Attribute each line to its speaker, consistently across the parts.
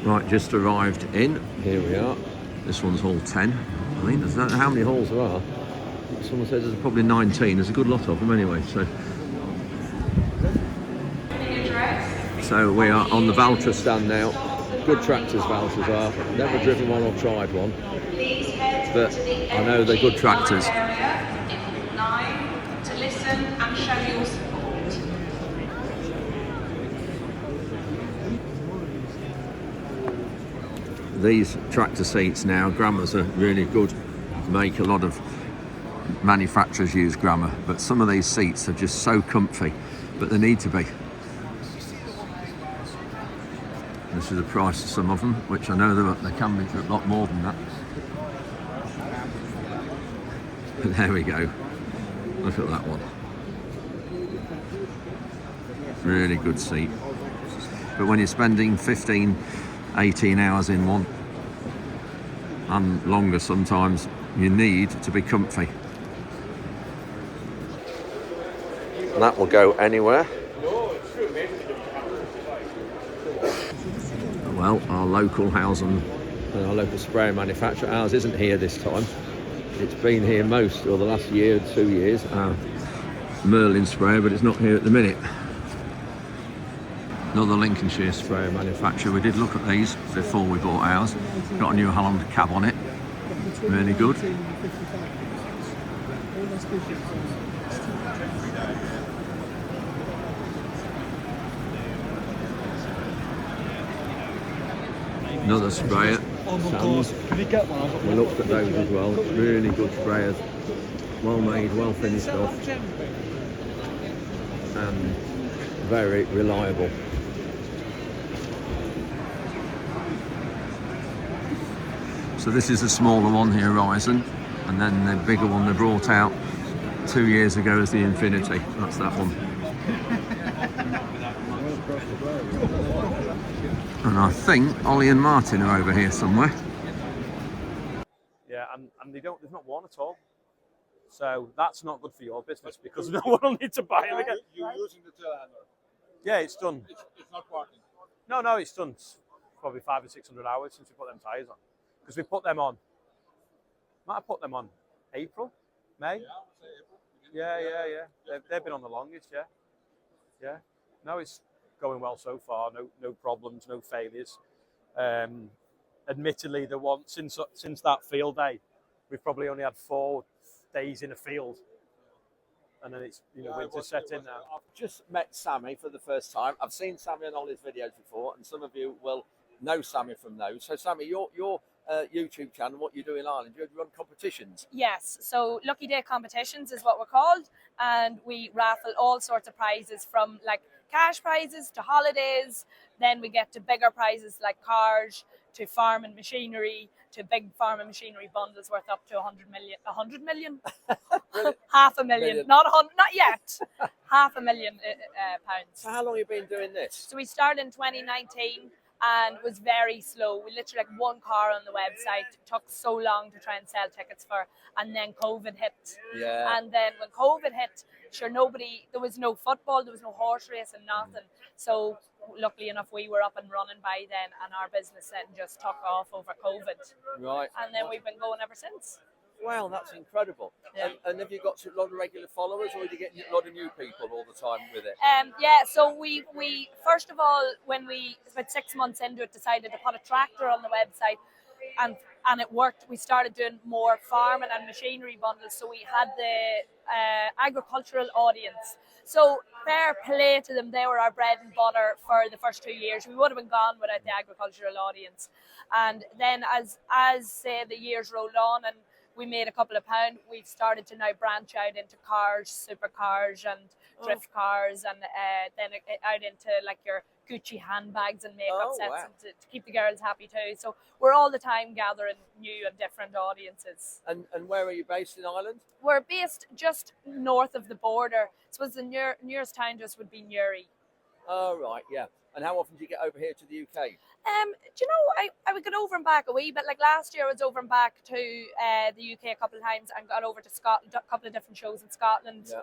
Speaker 1: Right, just arrived in. Here we are. This one's hall 10. I think I don't know how many halls there are. Someone says there's probably 19. There's a good lot of them anyway. So we are on the Valtra stand now. Good tractors, Valtras are. Never driven one or tried one, but I know they're good tractors. To listen and show your support. These tractor seats now, Gramma's are really good. Make a lot of manufacturers use Gramma, but some of these seats are just so comfy, but they need to be. This is the price of some of them, which I know they can be a lot more than that. But there we go. Look at that one. Really good seat. But when you're spending 15, 18 hours in one, and longer sometimes, you need to be comfy. And that will go anywhere. Well, our local house and our local sprayer manufacturer, ours isn't here this time. It's been here most, or the last year, 2 years, our Merlin sprayer, but it's not here at the minute. Another Lincolnshire sprayer manufacturer. We did look at these before we bought ours. Got a new Holland cab on it. Really good. Another sprayer. Sands. We looked at those as well. Really good sprayers. Well made, well finished off. And very reliable. So this is the smaller one, the Horizon, and then the bigger one they brought out 2 years ago is the Infinity. That's that one. And I think Ollie and Martin are over here somewhere.
Speaker 2: Yeah, and there's not one at all. So that's not good for your business because no one will need to buy them again.
Speaker 3: You're using the telehandler?
Speaker 2: Yeah, it's done.
Speaker 3: It's not working?
Speaker 2: No, it's done. It's probably 500 or 600 hours since we put them tyres on. Because we put them on. Might have put them on April, May. Yeah, April. They've been on the longest, yeah. No, it's going well so far. No problems, no failures. Admittedly, the one since that field day, we've probably only had 4 days in a field, and then it's winter set in now.
Speaker 1: I've just met Sammy for the first time. I've seen Sammy on Ollie's videos before, and some of you will know Sammy from those. So, Sammy, your YouTube channel, what you do in Ireland, you run competitions.
Speaker 4: Yes, so Lucky Day competitions is what we're called, and we raffle all sorts of prizes from like cash prizes to holidays. Then we get to bigger prizes like cars, to farm and machinery, to big farm and machinery bundles worth up to 100 million. 100 million? Half a million. Not yet. Half a million pounds.
Speaker 1: So how long have you been doing this?
Speaker 4: So we started in 2019 and it was very slow. We literally like one car on the website. It took so long to try and sell tickets for, and then COVID hit.
Speaker 1: Yeah.
Speaker 4: And then when COVID hit, sure, there was no football, there was no horse race and nothing. So luckily enough, we were up and running by then, and our business then just took off over COVID.
Speaker 1: Right.
Speaker 4: And then we've been going ever since.
Speaker 1: Wow, that's incredible.
Speaker 4: Yeah.
Speaker 1: And have you got a lot of regular followers, or do you get a lot of new people all the time with it?
Speaker 4: Yeah, so we first of all, when we, about 6 months into it, decided to put a tractor on the website, and it worked. We started doing more farming and machinery bundles, so we had the agricultural audience. So fair play to them, they were our bread and butter for the first 2 years. We would have been gone without the agricultural audience. And then as say the years rolled on and we made a couple of pounds, we've started to now branch out into cars, supercars and drift cars, and then out into like your Gucci handbags and makeup sets,
Speaker 1: wow.
Speaker 4: and to keep the girls happy too. So we're all the time gathering new and different audiences.
Speaker 1: And where are you based in Ireland?
Speaker 4: We're based just north of the border. So the nearest town to us would be Newry.
Speaker 1: Oh, right, yeah. And how often do you get over here to the UK?
Speaker 4: Do you know, I would get over and back a wee bit. Like last year, I was over and back to the UK a couple of times and got over to Scotland, a couple of different shows in Scotland.
Speaker 1: Yeah.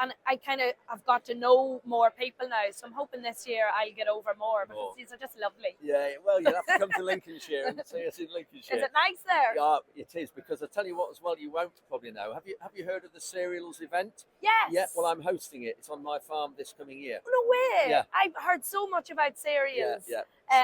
Speaker 4: And I kind of have got to know more people now, so I'm hoping this year I'll get over more because these are just lovely.
Speaker 1: Yeah, well, you'll have to come to Lincolnshire and see us in Lincolnshire.
Speaker 4: Is it nice there?
Speaker 1: Yeah, it is, because I tell you what as well, you won't probably know. Have you heard of the Cereals event?
Speaker 4: Yes.
Speaker 1: Yeah, well, I'm hosting it. It's on my farm this coming year.
Speaker 4: No way.
Speaker 1: Yeah.
Speaker 4: I've heard so much about cereals.
Speaker 1: Yeah.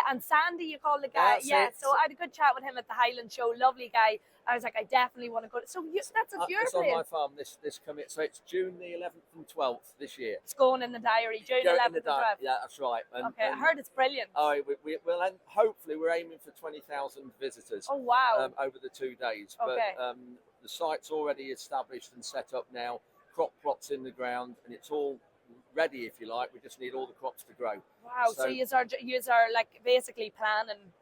Speaker 4: And Sandy, you call the guy.
Speaker 1: That's
Speaker 4: yeah.
Speaker 1: it.
Speaker 4: So I had a good chat with him at the Highland Show. Lovely guy. I was like, I definitely want to go. So that's at your
Speaker 1: It's
Speaker 4: place.
Speaker 1: on my farm this coming. So it's June the 11th and 12th this year.
Speaker 4: It's going in the diary. June 11th and 12th.
Speaker 1: Yeah, that's right. And,
Speaker 4: okay, I heard it's brilliant.
Speaker 1: Oh, we'll end, hopefully we're aiming for 20,000 visitors.
Speaker 4: Oh wow.
Speaker 1: Over the 2 days.
Speaker 4: Okay.
Speaker 1: But the site's already established and set up now. Crop plots in the ground, and it's all ready, if you like. We just need all the crops to grow.
Speaker 4: Wow. So you are like basically planning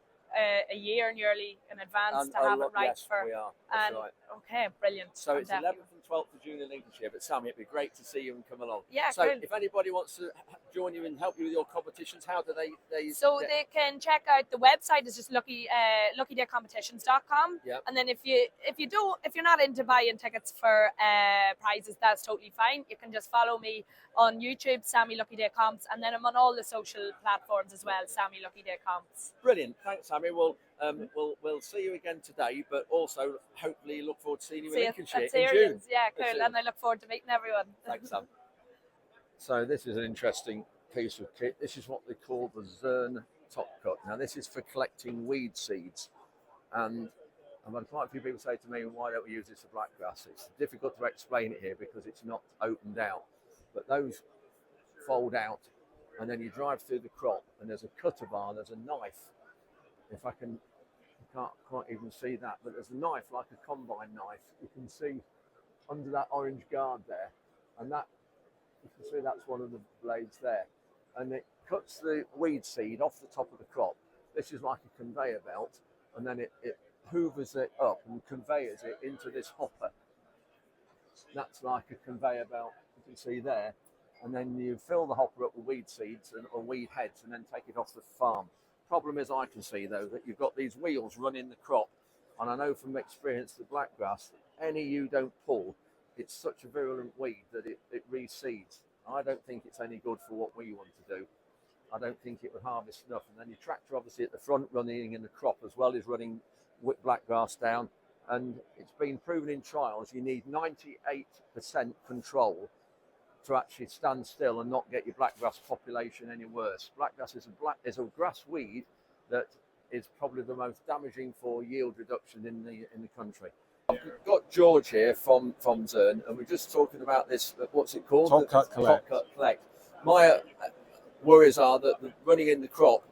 Speaker 4: a year nearly in advance to have it right
Speaker 1: yes,
Speaker 4: for.
Speaker 1: we are. That's right.
Speaker 4: Okay, brilliant.
Speaker 1: So it's 11th and 12th of June in Lincolnshire. But Sammy, it'd be great to see you and come along.
Speaker 4: Yeah,
Speaker 1: so
Speaker 4: cool.
Speaker 1: if anybody wants to join you and help you with your competitions, how do they
Speaker 4: So they can check out the website is just luckydaycompetitions.com.
Speaker 1: Yep.
Speaker 4: And then if you're not into buying tickets for prizes, that's totally fine. You can just follow me on YouTube, Sammy Lucky Day Comps, and then I'm on all the social platforms as well, Sammy Lucky Day Comps.
Speaker 1: Brilliant. Thanks, Sammy. Well, we'll see you again today, but also hopefully look forward to seeing you in Lincolnshire in June.
Speaker 4: Yeah, cool. And I look forward to meeting everyone.
Speaker 1: Thanks, Sam. So this is an interesting piece of kit. This is what they call the Zern top cut. Now this is for collecting weed seeds, and I've had quite a few people say to me, why don't we use this for blackgrass? It's difficult to explain it here because it's not opened out, but those fold out, and then you drive through the crop, and there's a cutter bar, there's a knife. If I can't quite even see that, but there's a knife like a combine knife. You can see under that orange guard there, and that you can see that's one of the blades there, and it cuts the weed seed off the top of the crop. This is like a conveyor belt, and then it hoovers it up and conveyors it into this hopper. That's like a conveyor belt, you can see there, and then you fill the hopper up with weed seeds or weed heads and then take it off the farm. Problem is, I can see though that you've got these wheels running the crop, and I know from experience that blackgrass, any you don't pull, it's such a virulent weed that it reseeds. I don't think it's any good for what we want to do. I don't think it would harvest enough. And then your tractor obviously at the front running in the crop as well is running blackgrass down, and it's been proven in trials you need 98% control to actually stand still and not get your blackgrass population any worse. Blackgrass is a grass weed that is probably the most damaging for yield reduction in the country. I've got George here from Zern, and we're just talking about this. What's it called?
Speaker 3: Top cut collect.
Speaker 1: Top cut collect. My worries are that the running in the crop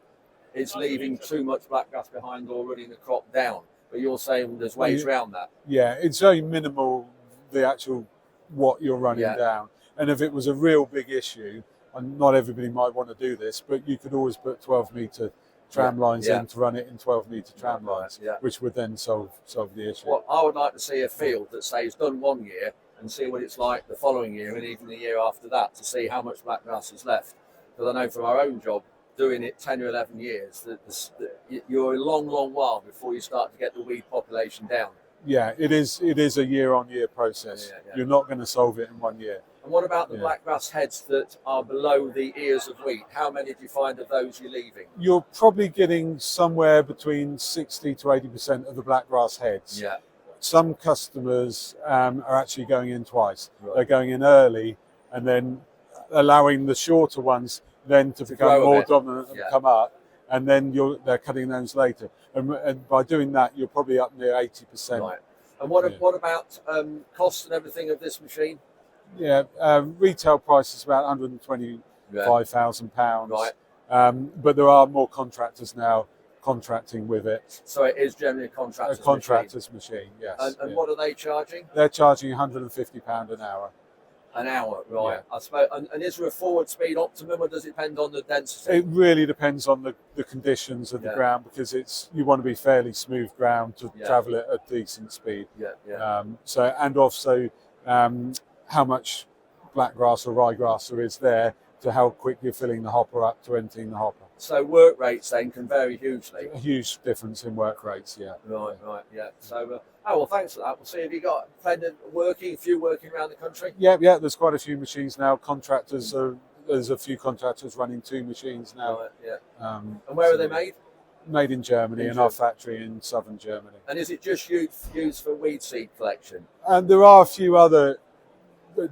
Speaker 1: is leaving too much blackgrass behind or running the crop down. But you're saying there's ways around that.
Speaker 3: Yeah, it's very minimal, the actual what you're running down. And if it was a real big issue, and not everybody might want to do this, but you could always put 12-metre tram lines in to run it in 12-metre tram lines, which would then solve the issue.
Speaker 1: Well, I would like to see a field that say it's done 1 year and see what it's like the following year and even the year after that to see how much blackgrass is left. Because I know from our own job, doing it 10 or 11 years, that you're a long, long while before you start to get the weed population down.
Speaker 3: Yeah, it is a year-on-year process. You're not going to solve it in 1 year.
Speaker 1: And what about the blackgrass heads that are below the ears of wheat? How many do you find of those you're leaving?
Speaker 3: You're probably getting somewhere between 60 to 80% of the blackgrass heads.
Speaker 1: Yeah.
Speaker 3: Some customers are actually going in twice. Right. They're going in early and then allowing the shorter ones then to become more dominant and come up, and then they're cutting those later. And by doing that, you're probably up near 80%.
Speaker 1: Right. And what about cost and everything of this machine?
Speaker 3: Yeah, retail price is about £125,000.
Speaker 1: Right.
Speaker 3: But there are more contractors now contracting with it.
Speaker 1: So it is generally a contractor's
Speaker 3: machine, yes.
Speaker 1: And what are they charging?
Speaker 3: They're charging £150 an hour.
Speaker 1: An hour, right. Yeah. I suppose. And is there a forward speed optimum, or does it depend on the density?
Speaker 3: It really depends on the conditions of the ground, because you want to be fairly smooth ground to travel at a decent speed. And also how much blackgrass or ryegrass there is there to how quick you're filling the hopper up to emptying the hopper.
Speaker 1: So work rates then can vary hugely.
Speaker 3: A huge difference in work rates, yeah.
Speaker 1: Right, yeah. So, well, thanks for that. We'll see if you got plenty a few working around the country.
Speaker 3: Yeah, there's quite a few machines now. There's a few contractors running 2 machines now.
Speaker 1: Right, yeah. And where are they made?
Speaker 3: Made in Germany, in our factory in southern Germany.
Speaker 1: And is it just used for weed seed collection?
Speaker 3: And there are a few other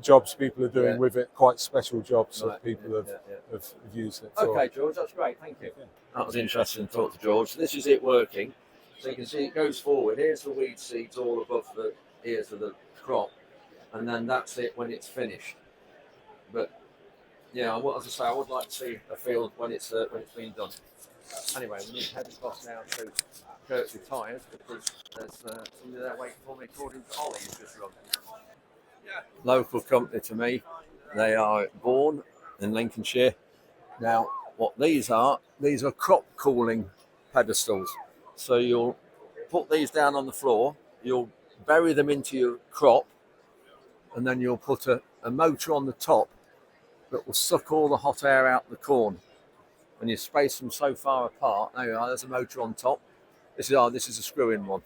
Speaker 3: jobs people are doing with it, quite special jobs that people have used it for.
Speaker 1: Okay, George, that's great. Thank you. That was interesting to talk to George. This is it working. So you can see it goes forward. Here's the weed seeds all above the ears of the crop, and then that's it when it's finished. But yeah, as I say, I would like to see a field when it's been done. Anyway, we need to head across now to Kirkby Tyres because there's somebody there waiting for me according to Ollie who's just run. Local company to me. They are born in Lincolnshire. Now, what these are crop cooling pedestals. So you'll put these down on the floor, you'll bury them into your crop, and then you'll put a motor on the top that will suck all the hot air out the corn. When you space them so far apart, there you are, there's a motor on top. This is a screw-in one.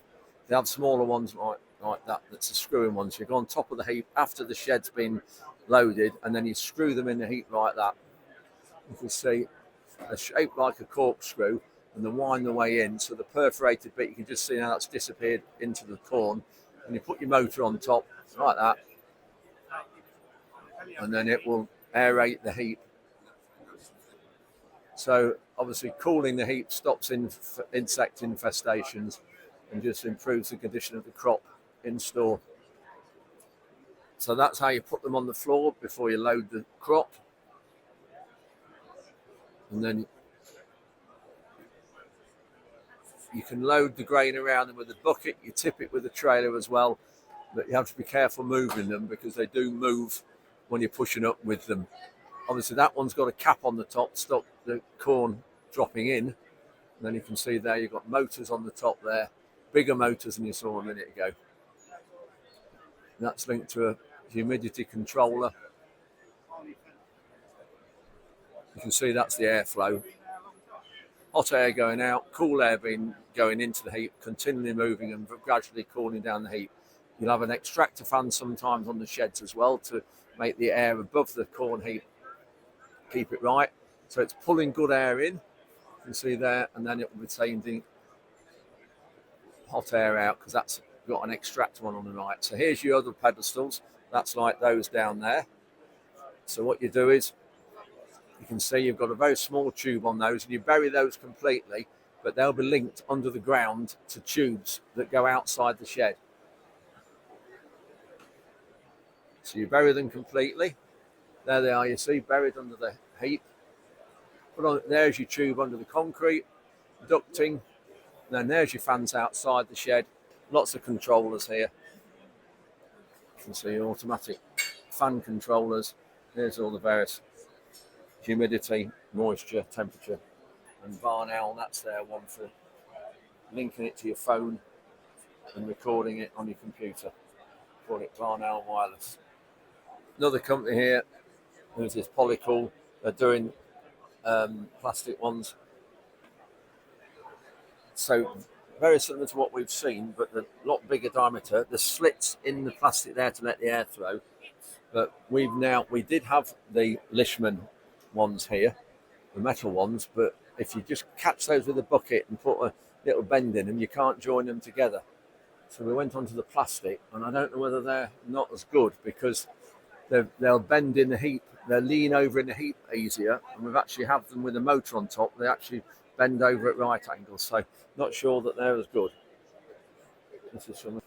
Speaker 1: They have smaller ones like that, that's a screw-in one. So you go on top of the heap after the shed's been loaded, and then you screw them in the heap like that. You can see they're shaped like a corkscrew, and they wind the way in. So the perforated bit, you can just see now that's disappeared into the corn. And you put your motor on top like that, and then it will aerate the heap. So obviously cooling the heap stops insect infestations and just improves the condition of the crop in store. So that's how you put them on the floor before you load the crop. And then you can load the grain around them with a bucket. You tip it with a trailer as well, but you have to be careful moving them because they do move when you're pushing up with them. Obviously that one's got a cap on the top to stop the corn dropping in. And then you can see there you've got motors on the top there, bigger motors than you saw a minute ago. And that's linked to a humidity controller. You can see that's the airflow. Hot air going out, cool air going into the heap, continually moving and gradually cooling down the heap. You'll have an extractor fan sometimes on the sheds as well to make the air above the corn heap keep it right. So it's pulling good air in, you can see there, and then it will be sending hot air out because that's got an extractor one on the right. So here's your other pedestals. That's like those down there. So what you do is, you can see you've got a very small tube on those, and you bury those completely, but they'll be linked under the ground to tubes that go outside the shed. So you bury them completely. There they are, you see, buried under the heap. There's your tube under the concrete, ducting. And then there's your fans outside the shed. Lots of controllers here. You can see automatic fan controllers. There's all the various humidity, moisture, temperature, and barn owl. That's there one for linking it to your phone and recording it on your computer. Call it barn owl wireless. Another company here, who's this Polycool. They're doing plastic ones. So very similar to what we've seen, but a lot bigger diameter. The slits in the plastic there to let the air through. But we did have the Lishman ones here, the metal ones, but if you just catch those with a bucket and put a little bend in them, you can't join them together. So we went onto the plastic, and I don't know whether they're not as good because they'll bend in the heap, they'll lean over in the heap easier, and we've actually have them with a motor on top. They actually bend over at right angles, so not sure that they're as good. This is from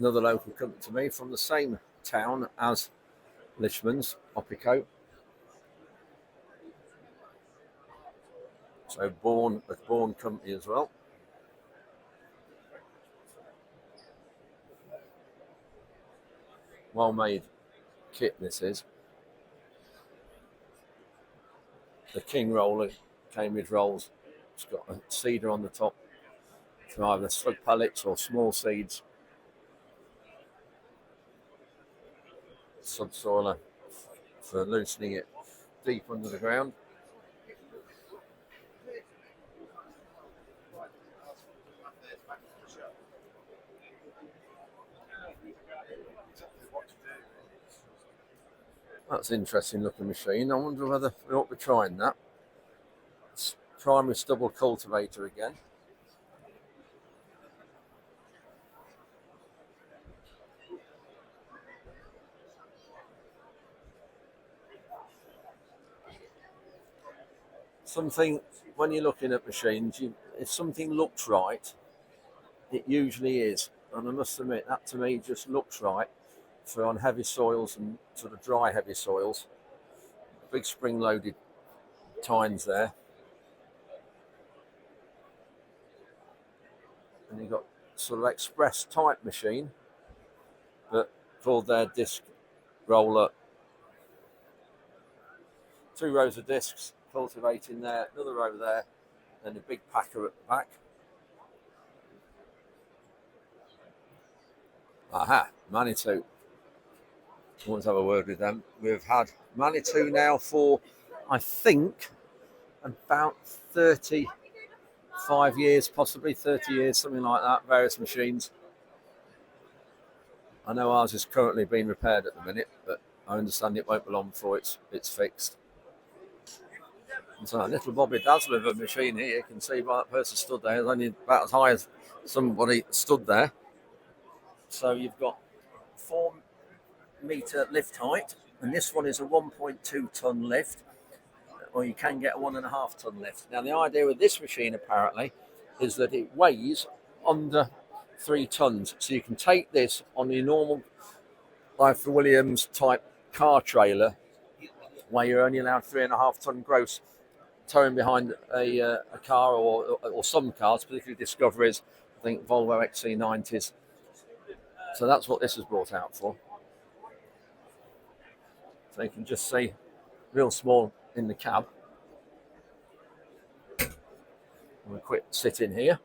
Speaker 1: another local company to me from the same town as Lishman's, Oppico. So a born company as well. Well made kit this is. The King roller came with rolls. It's got a seeder on the top for either slug pellets or small seeds. Subsoiler for loosening it deep under the ground. That's an interesting looking machine. I wonder whether we ought to be trying that. It's primary stubble cultivator again. Something, when you're looking at machines, if something looks right, it usually is. And I must admit, that to me just looks right for on heavy soils and sort of dry heavy soils. Big spring-loaded tines there. And you've got sort of express type machine, but called their disc roller. 2 rows of discs, cultivating there, another row there, and a big packer at the back. Aha, Manitou. Let's have a word with them. We've had Manitou now for, I think, about 35 years, possibly 30 years, something like that, various machines. I know ours is currently being repaired at the minute, but I understand it won't be long before it's fixed. And so a little Bobby Dazzler of a machine here, you can see by that person stood there, it's only about as high as somebody stood there. So you've got 4 metre lift height, and this one is a 1.2 tonne lift, or you can get a 1.5 tonne lift. Now the idea with this machine apparently is that it weighs under 3 tonnes, so you can take this on your normal Life Williams type car trailer where you're only allowed 3.5 tonne gross towing behind a car or some cars, particularly Discoveries, I think Volvo XC90s. So that's what this is brought out for. So you can just see real small in the cab. We'll quick sit in here.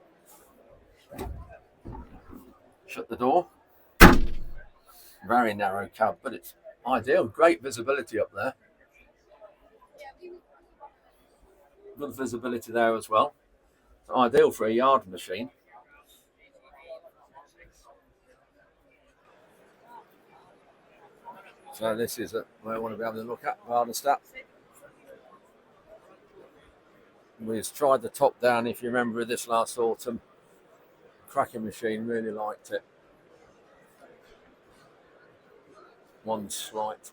Speaker 1: Shut the door. Very narrow cab, but it's ideal. Great visibility up there. Good visibility there as well. It's ideal for a yard machine. So this is where I want to be having a look at, Bardenstadt. We've tried the top down, if you remember this last autumn. Cracking machine, really liked it. One slight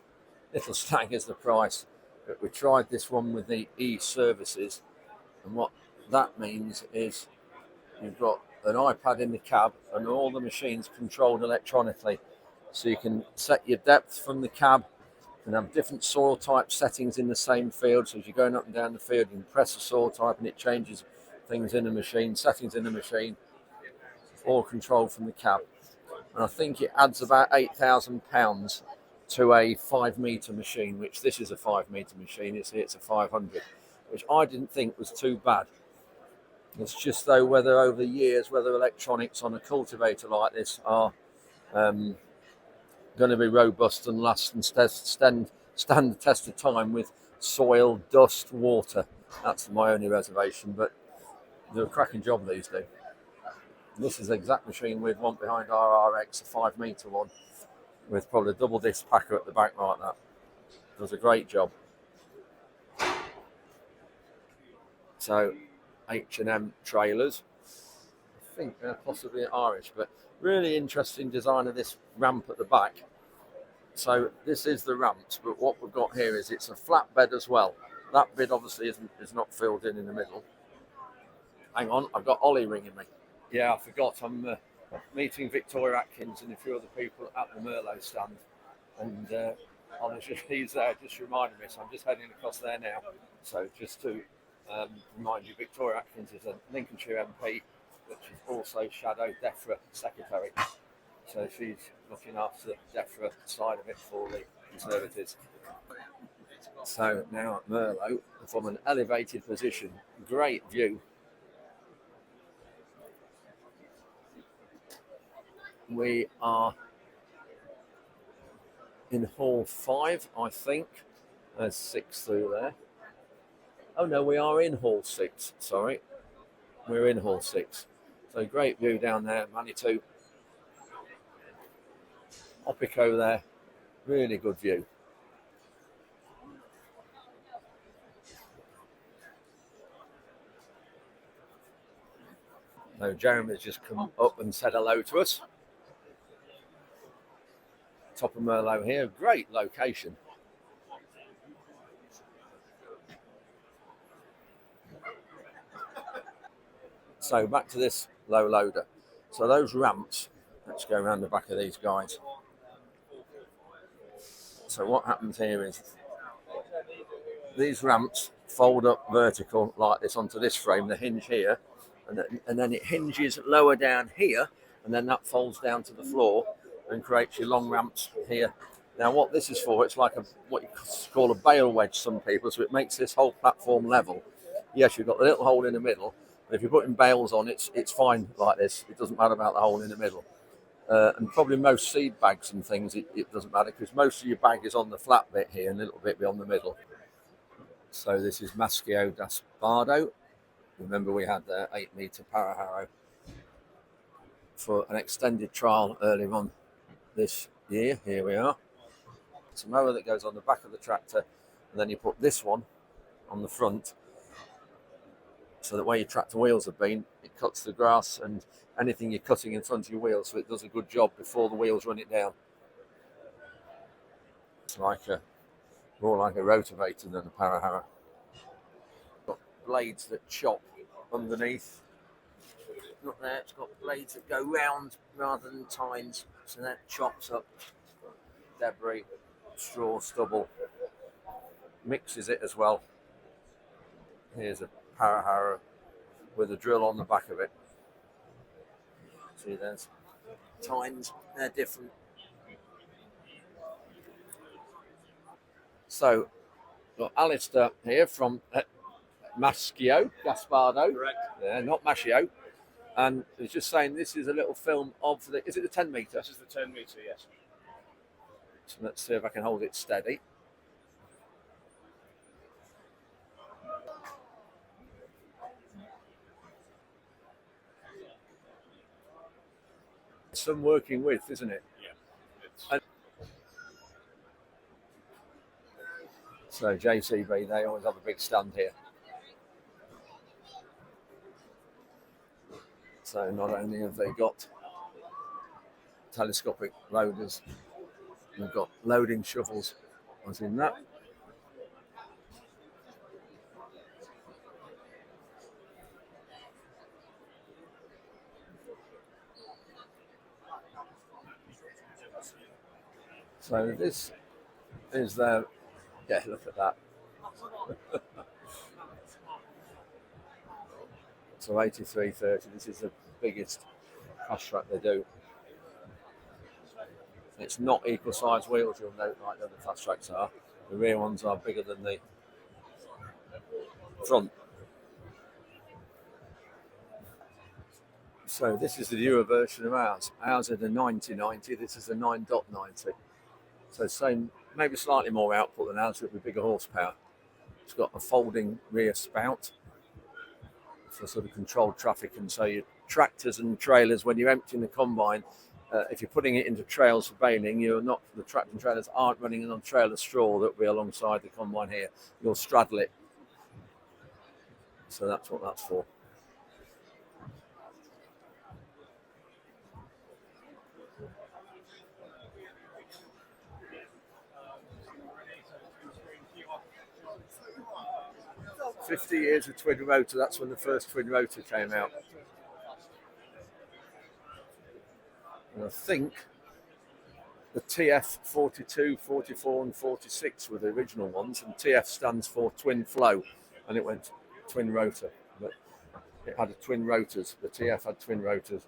Speaker 1: little snag is the price, but we tried this one with the e-services, and what that means is you've got an iPad in the cab and all the machines controlled electronically, so you can set your depth from the cab and have different soil type settings in the same field. So as you're going up and down the field, you can press the soil type and it changes things in the machine, settings in the machine, all controlled from the cab. And I think it adds about £8,000 to a 5 metre machine, which this is a 5 metre machine. It's a 500, which I didn't think was too bad. It's just though whether over the years, whether electronics on a cultivator like this are going to be robust and last and stand the test of time with soil, dust, water. That's my only reservation, but they're a cracking job these do. This is the exact machine we'd want behind our RX, a 5 metre one, with probably a double disc packer at the back like that. Does a great job. So H&M trailers, I think they're possibly Irish, but really interesting design of this ramp at the back. So this is the ramps, but what we've got here is it's a flatbed as well. That bit obviously is not filled in the middle. Hang on, I've got Ollie ringing me. Yeah, I forgot. I'm meeting Victoria Atkins and a few other people at the Merlot stand, and he's there just reminding me. So I'm just heading across there now. So just to remind you, Victoria Atkins is a Lincolnshire MP, but she's also Shadow DEFRA Secretary. So she's looking after the DEFRA side of it for the Conservatives. So now at Merlot, from an elevated position, great view. We are in Hall 5, I think. There's 6 through there. Oh no, we are in Hall 6, sorry. We're in Hall 6. So great view down there, Manitou. Opico there, really good view. So Jeremy's just come up and said hello to us. Top of Merlot here, great location. So back to this low loader. So those ramps, let's go around the back of these guys. So what happens here is these ramps fold up vertical like this onto this frame, the hinge here, and then it hinges lower down here, and then that folds down to the floor and creates your long ramps here. Now what this is for, it's like what you call a bale wedge, some people, so it makes this whole platform level. Yes, you've got the little hole in the middle, but if you're putting bales on, it's fine like this. It doesn't matter about the hole in the middle. And probably most seed bags and things, it doesn't matter, because most of your bag is on the flat bit here and a little bit beyond the middle. So this is Maschio Gaspardo. Remember we had the 8-metre para harrow for an extended trial earlier on this year. Here we are. It's a mower that goes on the back of the tractor, and then you put this one on the front, so that where your tractor wheels have been, it cuts the grass and anything you're cutting in front of your wheels, so it does a good job before the wheels run it down. It's like more like a rotavator than a para harrow. Got blades that chop underneath. Not there, it's got blades that go round rather than tines, so that chops up debris, straw, stubble, mixes it as well. Here's a para harrow with a drill on the back of it. See, there's tines, they're different. So, got Alistair here from Maschio Gaspardo.
Speaker 2: Correct.
Speaker 1: Yeah, not Maschio. And he's just saying this is a little film of the, is it the 10 metre?
Speaker 2: This is the 10 metre, yes.
Speaker 1: So let's see if I can hold it steady. Some working with, isn't it?
Speaker 2: Yeah.
Speaker 1: So JCB, they always have a big stand here. So not only have they got telescopic loaders, they've got loading shovels, as in that. So this is their, yeah, look at that. So 8330, this is the biggest fast track they do. It's not equal size wheels, you'll note, like the other fast tracks are. The rear ones are bigger than the front. So this is the newer version of ours. Ours are the 9090, this is the 9.90. So same, maybe slightly more output than ours with bigger horsepower. It's got a folding rear spout for sort of controlled traffic, and so your tractors and trailers, when you're emptying the combine, if you're putting it into trails for baling, you're not, the tractor and trailers aren't running on trailer straw that will be alongside the combine here. You'll straddle it. So that's what that's for. "50 years of twin rotor," that's when the first twin rotor came out. And I think the TF 42, 44 and 46 were the original ones, and TF stands for twin flow, and it went twin rotor. But it had twin rotors, the TF had twin rotors.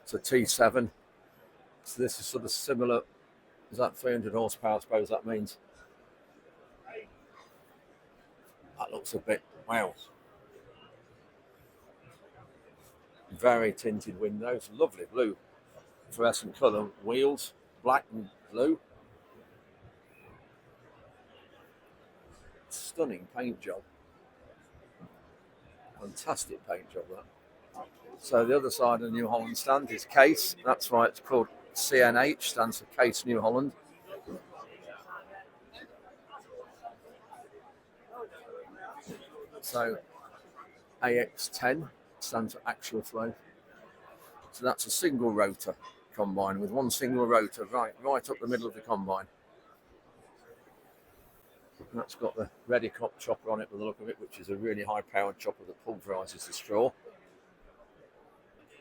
Speaker 1: It's a T7, so this is sort of similar. Is that 300 horsepower, I suppose that means? That looks a bit, wow. Very tinted windows, lovely blue fluorescent colour, wheels, black and blue. stunning paint job. Fantastic paint job, that. So the other side of the New Holland stand is Case. That's why it's called CNH, stands for Case New Holland. So AX10 stands for axial flow. So that's a single rotor combine with one single rotor right up the middle of the combine. And that's got the ready crop chopper on it, by the look of it, which is a really high-powered chopper that pulverizes the straw.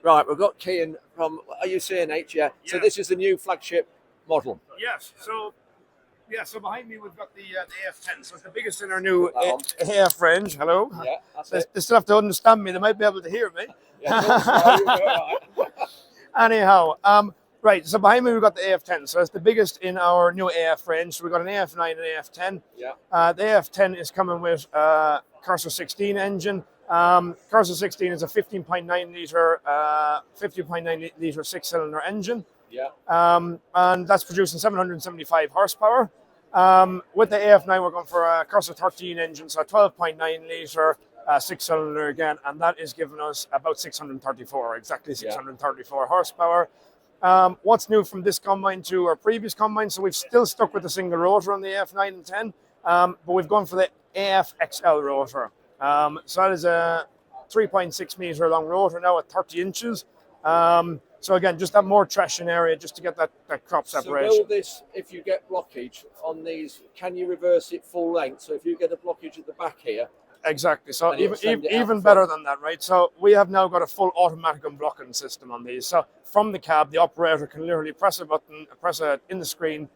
Speaker 1: Right, we've got Kean from, are you CNH? Yeah. So this is the new flagship model.
Speaker 5: Yes. So behind me we've got the AF10. So it's the biggest in our new AF range. Hello.
Speaker 1: Yeah, that's it.
Speaker 5: They still have to understand me. They might be able to hear me.
Speaker 1: Yeah, right.
Speaker 5: Anyhow, right. So behind me we've got the AF10. So it's the biggest in our new AF range. So we've got an AF9 and AF10.
Speaker 1: Yeah.
Speaker 5: The AF10 is coming with Cursor 16 engine. Cursor 16 is a 15.9 litre, 15.9 litre 6-cylinder engine.
Speaker 1: Yeah.
Speaker 5: And that's producing 775 horsepower. With the AF9, we're going for a Cursor 13 engine, so a 12.9 litre 6-cylinder again, and that is giving us about 634, exactly 634 horsepower. What's new from this combine to our previous combine? So we've still stuck with the single rotor on the AF9 and 10, but we've gone for the AF XL rotor. So that is a 3.6 metre long rotor now at 30 inches. So again, just that more threshing area just to get that crop separation.
Speaker 1: So will this, if you get blockage on these, can you reverse it full length? So if you get a blockage at the back here.
Speaker 5: Exactly. So even better than that, right? So we have now got a full automatic unblocking system on these. So from the cab, the operator can literally press a button, press it in the screen,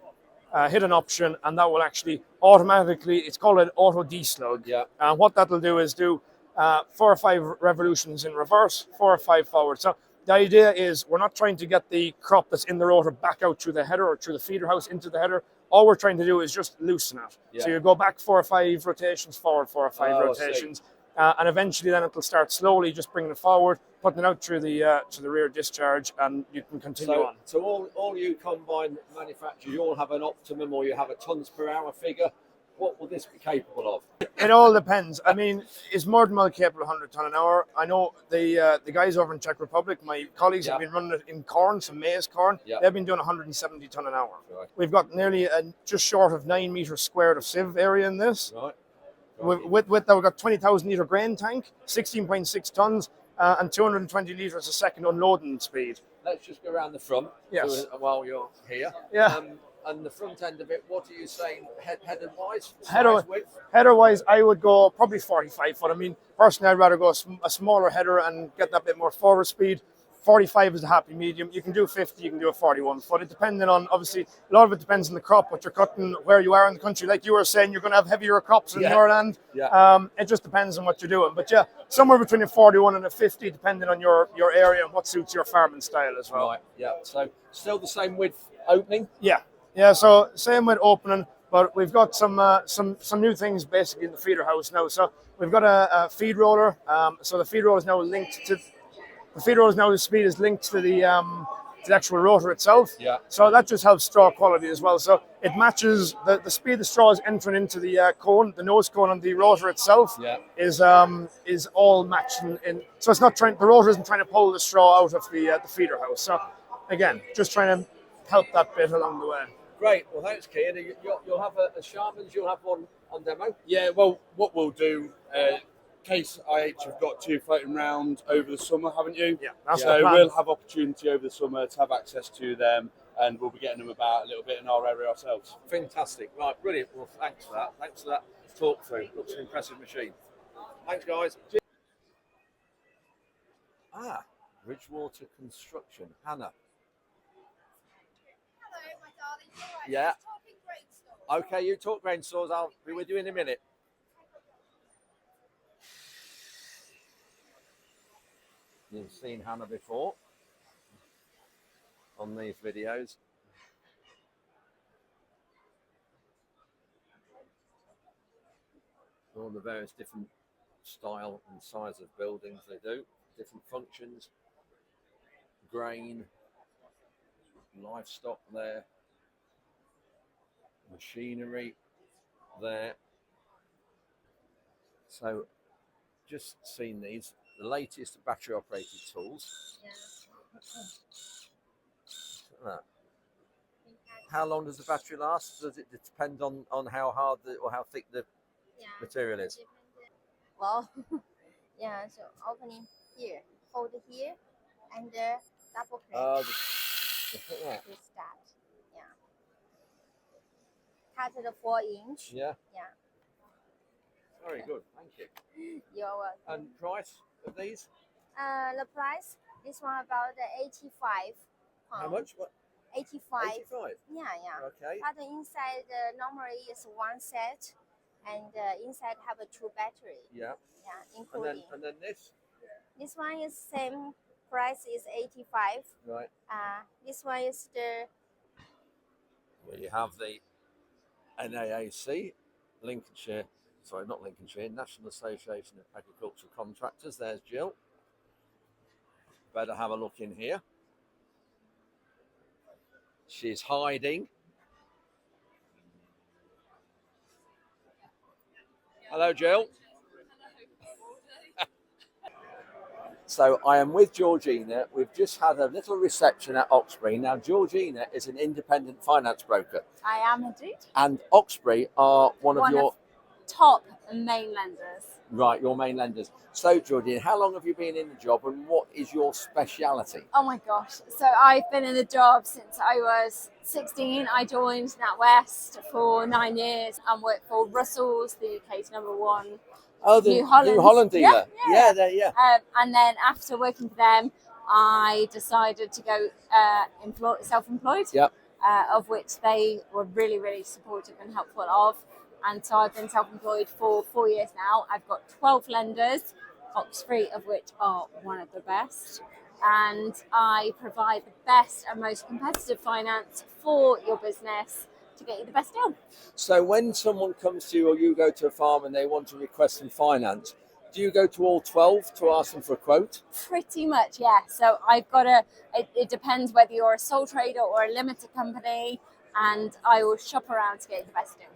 Speaker 5: hit an option, and that will actually automatically, it's called an auto deslug.
Speaker 1: Yeah.
Speaker 5: And what that'll do is do 4 or 5 revolutions in reverse, 4 or 5 forward. So the idea is we're not trying to get the crop that's in the rotor back out through the header or through the feeder house into the header. All we're trying to do is just loosen it.
Speaker 1: Yeah.
Speaker 5: So you go back 4 or 5 rotations, forward 4 or 5 rotations, and eventually then it'll start slowly just bringing it forward, putting it out through the to the rear discharge, and you can continue on.
Speaker 1: So all you combine manufacturers, you all have an optimum or you have a tons per hour figure. What will this be capable of?
Speaker 5: It all depends. I mean, is more than well capable of 100 ton an hour. I know the guys over in Czech Republic, my colleagues have been running it in corn, some maize corn.
Speaker 1: Yeah.
Speaker 5: They've been doing 170 ton an hour.
Speaker 1: Right.
Speaker 5: We've got nearly just short of 9 meters squared of sieve area in this.
Speaker 1: Right.
Speaker 5: With that, we've got 20,000 litre grain tank, 16.6 tons, and 220 litres a second unloading speed.
Speaker 1: Let's just go around the front.
Speaker 5: Yes.
Speaker 1: While you're here.
Speaker 5: Yeah.
Speaker 1: And the front end of it, what are you saying, header-wise?
Speaker 5: Header-wise, I would go probably 45 foot. I mean, personally, I'd rather go a smaller header and get that bit more forward speed. 45 is the happy medium. You can do 50, you can do a 41 foot. It depending on, obviously, a lot of it depends on the crop, what you're cutting, where you are in the country. Like you were saying, you're going to have heavier crops in your land.
Speaker 1: Yeah.
Speaker 5: It just depends on what you're doing. But yeah, somewhere between a 41 and a 50, depending on your area and what suits your farming style as well.
Speaker 1: Right, yeah. So still the same width opening?
Speaker 5: Yeah, so same with opening, but we've got some new things basically in the feeder house now. So we've got a feed roller. So the feed roller is now linked to the speed is linked to the actual rotor itself.
Speaker 1: Yeah.
Speaker 5: So that just helps straw quality as well. So it matches the speed the straw is entering into the cone, the nose cone on the rotor itself.
Speaker 1: Yeah.
Speaker 5: Is all matched in. So it's not the rotor isn't trying to pull the straw out of the feeder house. So again, just trying to help that bit along the way.
Speaker 1: Great. Well, thanks, Kean. You'll have a Sharmans, you'll have one on demo?
Speaker 6: Yeah, well, what we'll do, Case IH have got 2 floating round over the summer, haven't you?
Speaker 5: Yeah, that's
Speaker 6: so
Speaker 5: the plan.
Speaker 6: we'll have opportunity over the summer to have access to them, and we'll be getting them about a little bit in our area ourselves.
Speaker 1: Fantastic. Right, brilliant. Well, thanks for that. Thanks for that talk through. Looks an impressive machine. Thanks, guys. Bridgewater Construction. Hannah.
Speaker 7: Hello, my darling. All right,
Speaker 1: Yeah.
Speaker 7: so talking grain stores.
Speaker 1: Okay, you talk grain stores. I'll be with you in a minute. You've seen Hannah before on these videos. All the various different style and size of buildings they do, different functions, grain, livestock there, machinery there, So, just seen these, the latest battery operated tools.
Speaker 8: Yeah.
Speaker 1: How long does the battery last? Does it depend on how hard or how thick the
Speaker 8: Yeah.
Speaker 1: material is?
Speaker 8: Well, yeah. So opening here, hold here, and double click to start. Yeah. Cut the 4-inch.
Speaker 1: Yeah.
Speaker 8: Yeah.
Speaker 1: Very good, thank you.
Speaker 8: You're welcome.
Speaker 1: And price of these?
Speaker 8: The price, this one about 85 pounds.
Speaker 1: How much? What?
Speaker 8: 85.
Speaker 1: 85.
Speaker 8: Yeah, yeah.
Speaker 1: Okay.
Speaker 8: But the inside normally is one set, and inside have a 2 battery.
Speaker 1: Yeah.
Speaker 8: Yeah, including.
Speaker 1: And then this?
Speaker 8: This one is same price is 85.
Speaker 1: Right.
Speaker 8: This one is the.
Speaker 1: Well, you have the NAAC, Lincolnshire. Sorry, not Lincolnshire. National Association of Agricultural Contractors. There's Jill. Better have a look in here. She's hiding. Hello, Jill. So I am with Georgina. We've just had a little reception at Oxbury. Now, Georgina is an independent finance broker.
Speaker 9: I am indeed.
Speaker 1: And Oxbury are one of your
Speaker 9: top main lenders.
Speaker 1: Right, your main lenders. So, Georgina, how long have you been in the job and what is your speciality?
Speaker 9: Oh my gosh. So I've been in the job since I was 16. I joined NatWest for 9 years and worked for Russell's, the UK's #1.
Speaker 1: Oh, the New Holland dealer. Yeah.
Speaker 9: And then after working for them, I decided to go self-employed.
Speaker 1: Yep.
Speaker 9: Of which they were really, really supportive and helpful of. And so I've been self-employed for 4 years now. I've got 12 lenders, Oxbury of which are one of the best. And I provide the best and most competitive finance for your business to get you the best deal.
Speaker 1: So when someone comes to you or you go to a farm and they want to request some finance, do you go to all 12 to ask them for a quote?
Speaker 9: Pretty much, yeah. So I've got it depends whether you're a sole trader or a limited company, and I will shop around to get you the best deal.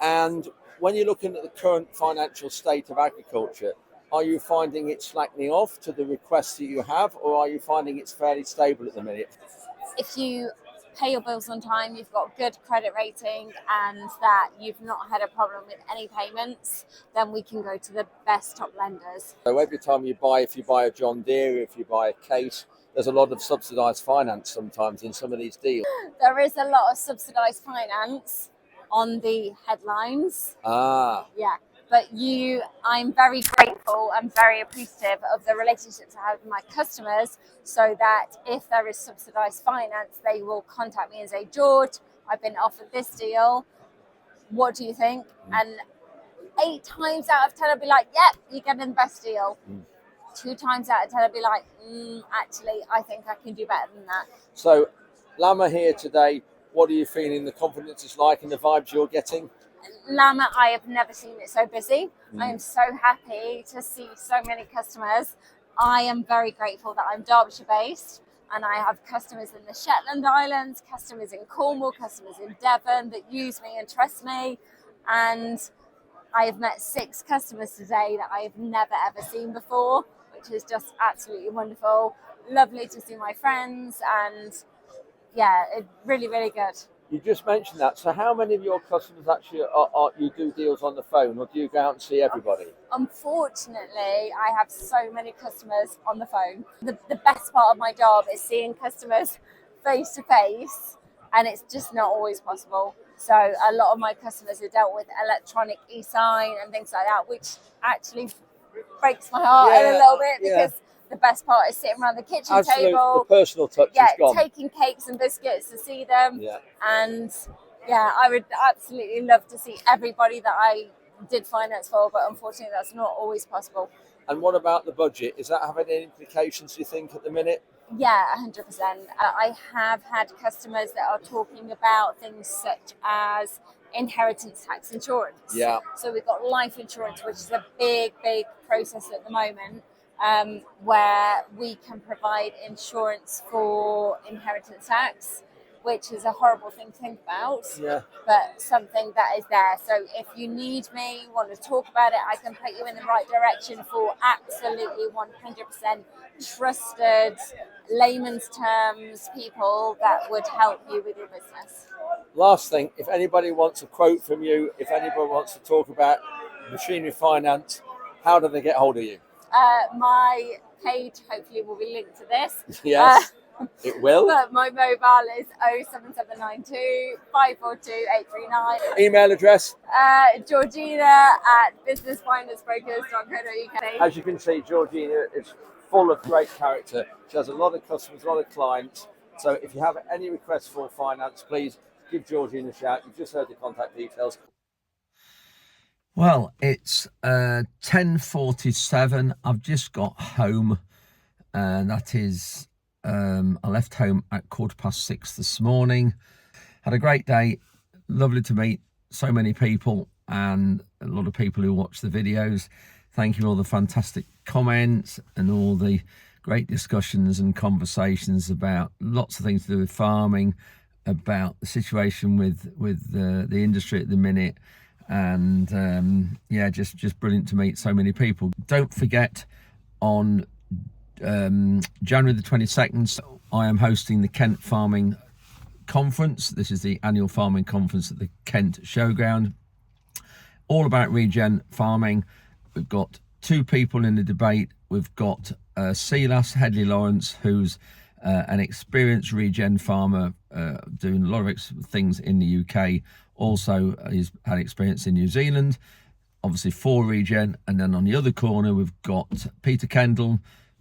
Speaker 1: And when you're looking at the current financial state of agriculture, are you finding it slackening off to the requests that you have, or are you finding it's fairly stable at the minute?
Speaker 9: If you pay your bills on time, you've got good credit rating, and that you've not had a problem with any payments, then we can go to the best top lenders.
Speaker 1: So every time if you buy a John Deere, if you buy a Case, there's a lot of subsidised finance sometimes in some of these deals.
Speaker 9: There is a lot of subsidised finance on the headlines. Yeah. But I'm very grateful and very appreciative of the relationships I have with my customers, so that if there is subsidised finance, they will contact me and say, George, I've been offered this deal. What do you think? And 8 times out of 10, I'll be like, yep, you're getting the best deal. 2 times out of 10, I'll be like, actually, I think I can do better than that.
Speaker 1: So, Lamma here today, what are you feeling the confidence is like and the vibes you're getting?
Speaker 9: Lamma, I have never seen it so busy. I am so happy to see so many customers. I am very grateful that I'm Derbyshire based, and I have customers in the Shetland Islands, customers in Cornwall, customers in Devon that use me and trust me. And I have met 6 customers today that I have never ever seen before, which is just absolutely wonderful. Lovely to see my friends, and yeah, it's really, really good.
Speaker 1: You just mentioned that. So how many of your customers actually you do deals on the phone, or do you go out and see everybody?
Speaker 9: Unfortunately, I have so many customers on the phone. The best part of my job is seeing customers face to face, and it's just not always possible. So a lot of my customers are dealt with electronic e-sign and things like that, which actually breaks my heart a little bit, because the best part is sitting around the kitchen table.
Speaker 1: The personal touch is gone.
Speaker 9: Taking cakes and biscuits to see them.
Speaker 1: Yeah.
Speaker 9: And I would absolutely love to see everybody that I did finance for, but unfortunately that's not always possible.
Speaker 1: And what about the budget? Is that having any implications, you think, at the minute?
Speaker 9: Yeah, 100%. I have had customers that are talking about things such as inheritance tax insurance.
Speaker 1: Yeah.
Speaker 9: So we've got life insurance, which is a big, big process at the moment, where we can provide insurance for inheritance tax, which is a horrible thing to think about,
Speaker 1: Yeah.
Speaker 9: but something that is there. So if you need me, want to talk about it, I can put you in the right direction for absolutely 100% trusted, layman's terms people that would help you with your business.
Speaker 1: Last thing, if anybody wants a quote from you, if anybody wants to talk about machinery finance, how do they get hold of you?
Speaker 9: My page hopefully will be linked to this.
Speaker 1: Yes, it will.
Speaker 9: But my mobile is 07792 542 839.
Speaker 1: Email address?
Speaker 9: Georgina.finance.business.ag.
Speaker 1: As you can see, Georgina is full of great character. She has a lot of customers, a lot of clients. So if you have any requests for finance, please give Georgina a shout. You've just heard the contact details. Well, it's 10:47. I've just got home, and that is, I left home at 6:15 this morning. Had a great day. Lovely to meet so many people and a lot of people who watch the videos. Thank you for all the fantastic comments and all the great discussions and conversations about lots of things to do with farming, about the situation with the industry at the minute. And yeah, just brilliant to meet so many people. Don't forget, on January the 22nd, I am hosting the Kent Farming Conference. This is the annual farming conference at the Kent Showground, all about regen farming. We've got two people in the debate. We've got Silas Headley Lawrence, who's an experienced regen farmer doing a lot of things in the UK. Also, he's had experience in New Zealand, obviously for regen. And then on the other corner, we've got Peter Kendall,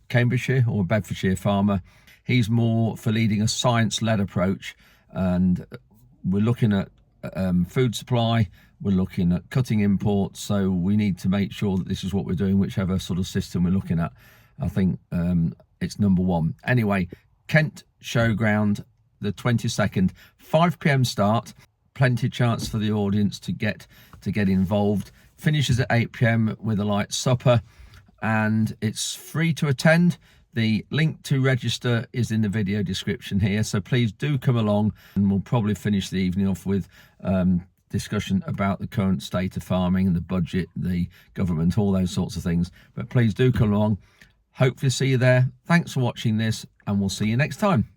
Speaker 1: Cambridgeshire or Bedfordshire farmer. He's more for leading a science-led approach. And we're looking at food supply, we're looking at cutting imports. So we need to make sure that this is what we're doing, whichever sort of system we're looking at. I think it's number one. Anyway, Kent Showground, the 22nd, 5 p.m. start. Plenty of chance for the audience to get involved. Finishes at 8 p.m. with a light supper, and it's free to attend. The link to register is in the video description here, so please do come along, and we'll probably finish the evening off with discussion about the current state of farming and the budget, the government, all those sorts of things. But please do come along. Hopefully see you there. Thanks for watching this, and we'll see you next time.